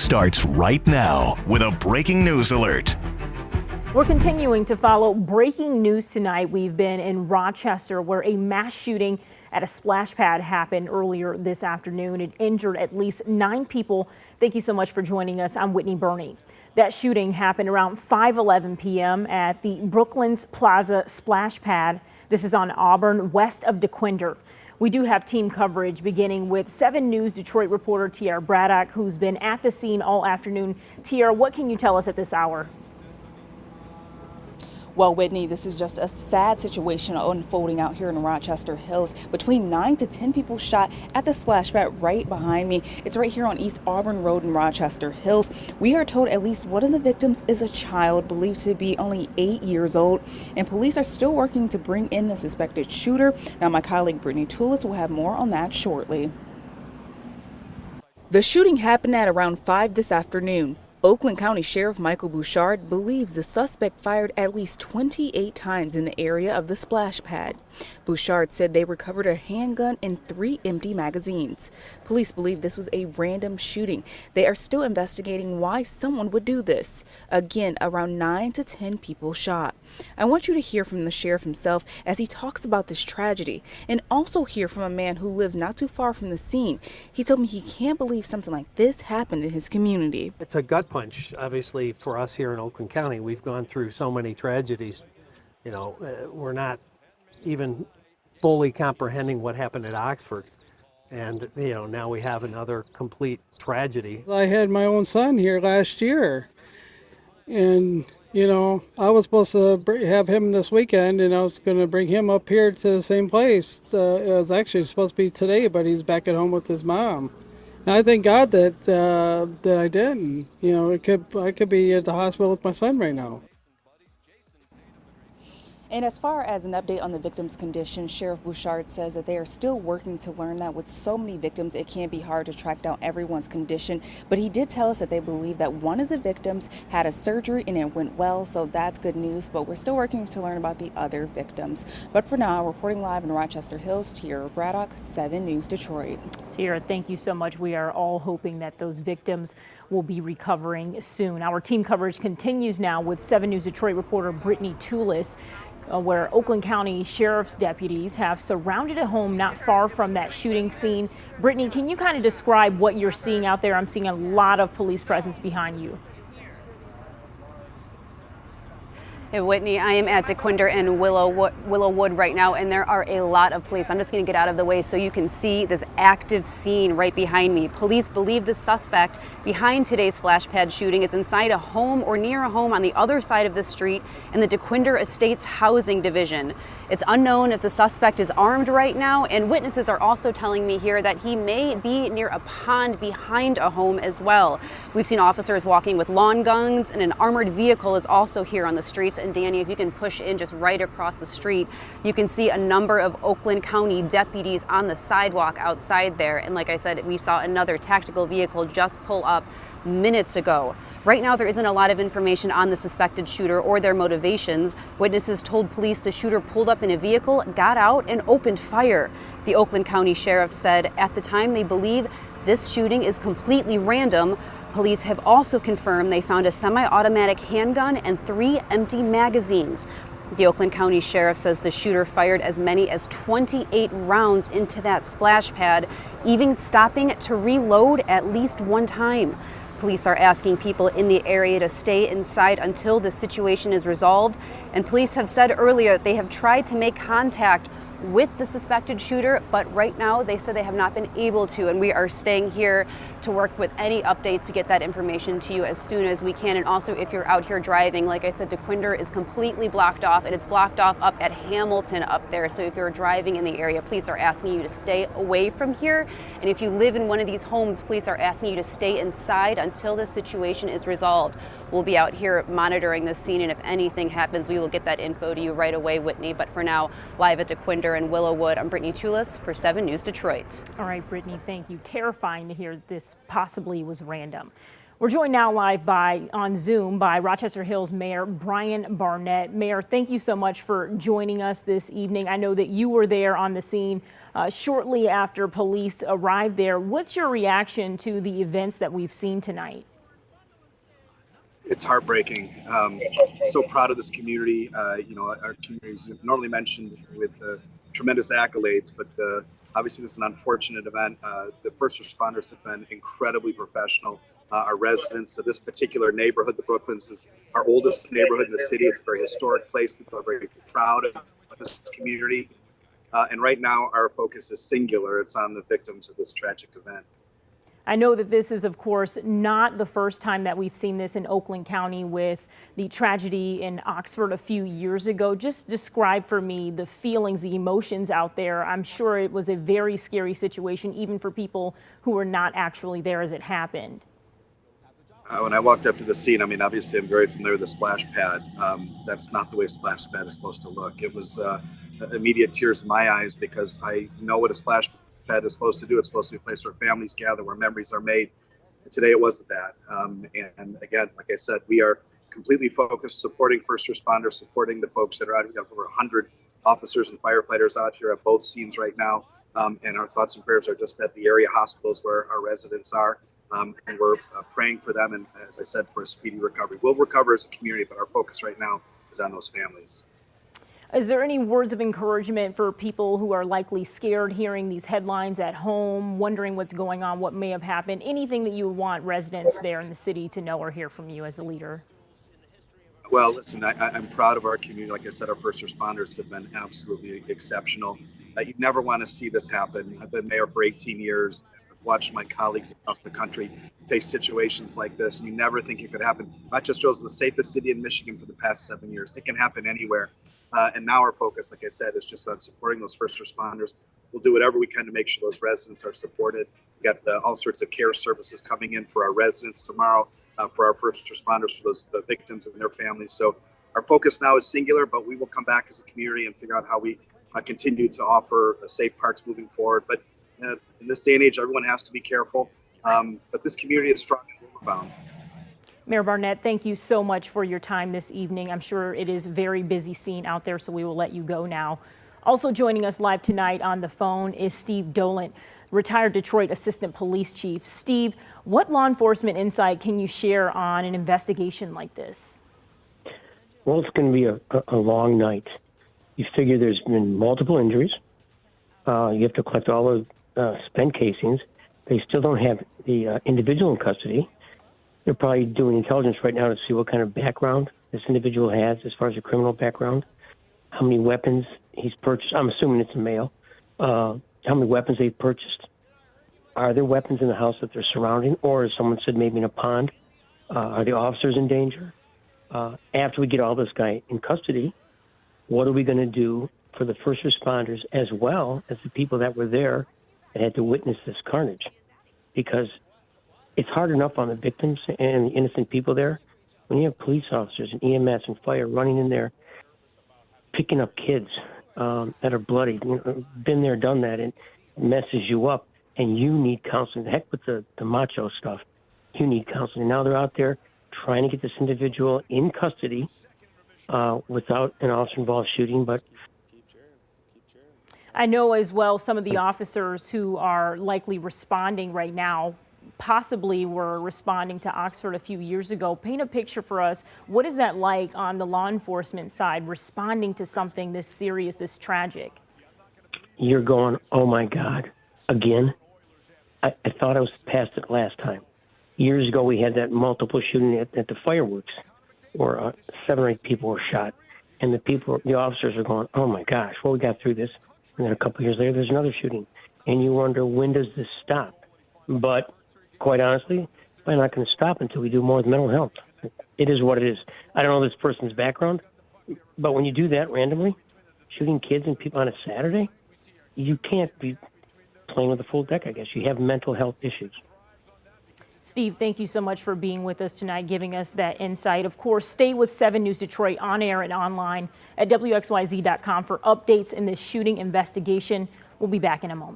starts right now with a breaking news alert. We're continuing to follow breaking news tonight. We've been in Rochester, where a mass shooting at a splash pad happened earlier this afternoon. It injured at least 9 people. Thank you so much for joining us. I'm Whitney Burney. That shooting happened around 5:11 p.m. at the Brooklands Plaza splash pad. This is on Auburn, west of DeQuinder. We do have team coverage, beginning with 7 News Detroit reporter Tiara Braddock, who's been at the scene all afternoon. Tiara, what can you tell us at this hour? Well, Whitney, this is just a sad situation unfolding out here in Rochester Hills. Between 9 to 10 people shot at the splash pad right behind me. It's right here on East Auburn Road in Rochester Hills. We are told at least one of the victims is a child, believed to be only 8 years old, and police are still working to bring in the suspected shooter. Now, my colleague Brittany Toulis will have more on that shortly. The shooting happened at around 5 this afternoon. Oakland County Sheriff Michael Bouchard believes the suspect fired at least 28 times in the area of the splash pad. Bouchard said they recovered a handgun and 3 empty magazines. Police believe this was a random shooting. They are still investigating why someone would do this. Again, around 9 to 10 people shot. I want you to hear from the sheriff himself as he talks about this tragedy, and also hear from a man who lives not too far from the scene. He told me he can't believe something like this happened in his community. It's a gut punch, obviously, for us here in Oakland County. We've gone through so many tragedies. You know, we're not even fully comprehending what happened at Oxford. And, you know, now we have another complete tragedy. I had my own son here last year, and, you know, I was supposed to have him this weekend, and I was going to bring him up here to the same place. It was actually supposed to be today, but he's back at home with his mom. And I thank God that I didn't. You know, I could be at the hospital with my son right now. And as far as an update on the victim's condition, Sheriff Bouchard says that they are still working to learn that with so many victims, it can be hard to track down everyone's condition. But he did tell us that they believe that one of the victims had a surgery and it went well, so that's good news. But we're still working to learn about the other victims. But for now, reporting live in Rochester Hills, Tiara Braddock, 7 News Detroit. Tiara, thank you so much. We are all hoping that those victims will be recovering soon. Our team coverage continues now with 7 News Detroit reporter Brittany Toulis, where Oakland County Sheriff's deputies have surrounded a home not far from that shooting scene. Brittany, can you kind of describe what you're seeing out there? I'm seeing a lot of police presence behind you. Hey, Whitney, I am at DeQuinder and Willowwood right now, and there are a lot of police. I'm just going to get out of the way so you can see this active scene right behind me. Police believe the suspect behind today's splash pad shooting is inside a home or near a home on the other side of the street in the DeQuinder Estates Housing Division. It's unknown if the suspect is armed right now, and witnesses are also telling me here that he may be near a pond behind a home as well. We've seen officers walking with lawn guns, and an armored vehicle is also here on the streets. And Danny, if you can push in just right across the street, you can see a number of Oakland County deputies on the sidewalk outside there. And like I said, we saw another tactical vehicle just pull up minutes ago. Right now, there isn't a lot of information on the suspected shooter or their motivations. Witnesses told police the shooter pulled up in a vehicle, got out, and opened fire. The Oakland County Sheriff said at the time they believe this shooting is completely random. Police have also confirmed they found a semi-automatic handgun and 3 empty magazines. The Oakland County Sheriff says the shooter fired as many as 28 rounds into that splash pad, even stopping to reload at least 1 time. Police are asking people in the area to stay inside until the situation is resolved. And police have said earlier they have tried to make contact with the suspected shooter, but right now they said they have not been able to, and we are staying here to work with any updates to get that information to you as soon as we can. And also, if you're out here driving, like I said, DeQuinder is completely blocked off, and it's blocked off up at Hamilton up there. So if you're driving in the area, police are asking you to stay away from here. And if you live in one of these homes, police are asking you to stay inside until the situation is resolved. We'll be out here monitoring the scene, and if anything happens, we will get that info to you right away, Whitney. But for now, live at DeQuinder and Willowwood, I'm Brittany Toulis for 7 News Detroit. All right, Brittany, thank you. Terrifying to hear this possibly was random. We're joined now live on Zoom by Rochester Hills Mayor Brian Barnett. Mayor, thank you so much for joining us this evening. I know that you were there on the scene shortly after police arrived there. What's your reaction to the events that we've seen tonight? It's heartbreaking. So proud of this community. Our community is normally mentioned with tremendous accolades, but obviously this is an unfortunate event. The first responders have been incredibly professional. Our residents of this particular neighborhood, the Brooklands, is our oldest neighborhood in the city. It's a very historic place. People are very proud of this community. And right now our focus is singular. It's on the victims of this tragic event. I know that this is, of course, not the first time that we've seen this in Oakland County with the tragedy in Oxford a few years ago. Just describe for me the feelings, the emotions out there. I'm sure it was a very scary situation, even for people who were not actually there as it happened. When I walked up to the scene, I mean, obviously I'm very familiar with the splash pad. That's not the way a splash pad is supposed to look. It was immediate tears in my eyes because I know what a splash pad is supposed to do. It's supposed to be a place where families gather, where memories are made. And today it wasn't that. And again, like I said, we are completely focused supporting first responders, supporting the folks that are out. We have over 100 officers and firefighters out here at both scenes right now. And our thoughts and prayers are just at the area hospitals where our residents are. And we're praying for them and, as I said, for a speedy recovery. We'll recover as a community, but our focus right now is on those families. Is there any words of encouragement for people who are likely scared hearing these headlines at home, wondering what's going on, what may have happened? Anything that you want residents there in the city to know or hear from you as a leader? Well, listen, I'm proud of our community. Like I said, our first responders have been absolutely exceptional. You never want to see this happen. I've been mayor for 18 years. Watched my colleagues across the country face situations like this. You never think it could happen. Rochester Hills is the safest city in Michigan for the past 7 years. It can happen anywhere. And now our focus, like I said, is just on supporting those first responders. We'll do whatever we can to make sure those residents are supported. We got all sorts of care services coming in for our residents tomorrow, for our first responders, for the victims and their families. So our focus now is singular, but we will come back as a community and figure out how we continue to offer safe parks moving forward. But in this day and age, everyone has to be careful, but this community is strong and overbound. Mayor Barnett, thank you so much for your time this evening. I'm sure it is a very busy scene out there, so we will let you go now. Also joining us live tonight on the phone is Steve Dolant, retired Detroit Assistant Police Chief. Steve, what law enforcement insight can you share on an investigation like this? Well, it's going to be a long night. You figure there's been multiple injuries. You have to collect all the spent casings. They still don't have the individual in custody. They're probably doing intelligence right now to see what kind of background this individual has as far as a criminal background, how many weapons he's purchased. I'm assuming it's a male. How many weapons they've purchased. Are there weapons in the house that they're surrounding, or as someone said, maybe in a pond? Are the officers in danger? After we get all this guy in custody, what are we going to do for the first responders as well as the people that were there that had to witness this carnage? Because it's hard enough on the victims and the innocent people there. When you have police officers and EMS and fire running in there, picking up kids that are bloody, been there, done that, and messes you up, and you need counseling. The heck with the macho stuff. You need counseling. Now they're out there trying to get this individual in custody without an officer-involved shooting, but I know as well some of the officers who are likely responding right now possibly were responding to Oxford a few years ago. Paint a picture for us. What is that like on the law enforcement side, responding to something this serious, this tragic? You're going, oh my God, again? I thought I was past it last time. Years ago, we had that multiple shooting at the fireworks where 7 or 8 people were shot. And the officers are going, oh my gosh, well, we got through this. And then a couple of years later, there's another shooting. And you wonder, when does this stop? But quite honestly, we're not going to stop until we do more with mental health. It is what it is. I don't know this person's background, but when you do that randomly, shooting kids and people on a Saturday, you can't be playing with a full deck, I guess. You have mental health issues. Steve, thank you so much for being with us tonight, giving us that insight. Of course, stay with 7 News Detroit on air and online at WXYZ.com for updates in this shooting investigation. We'll be back in a moment.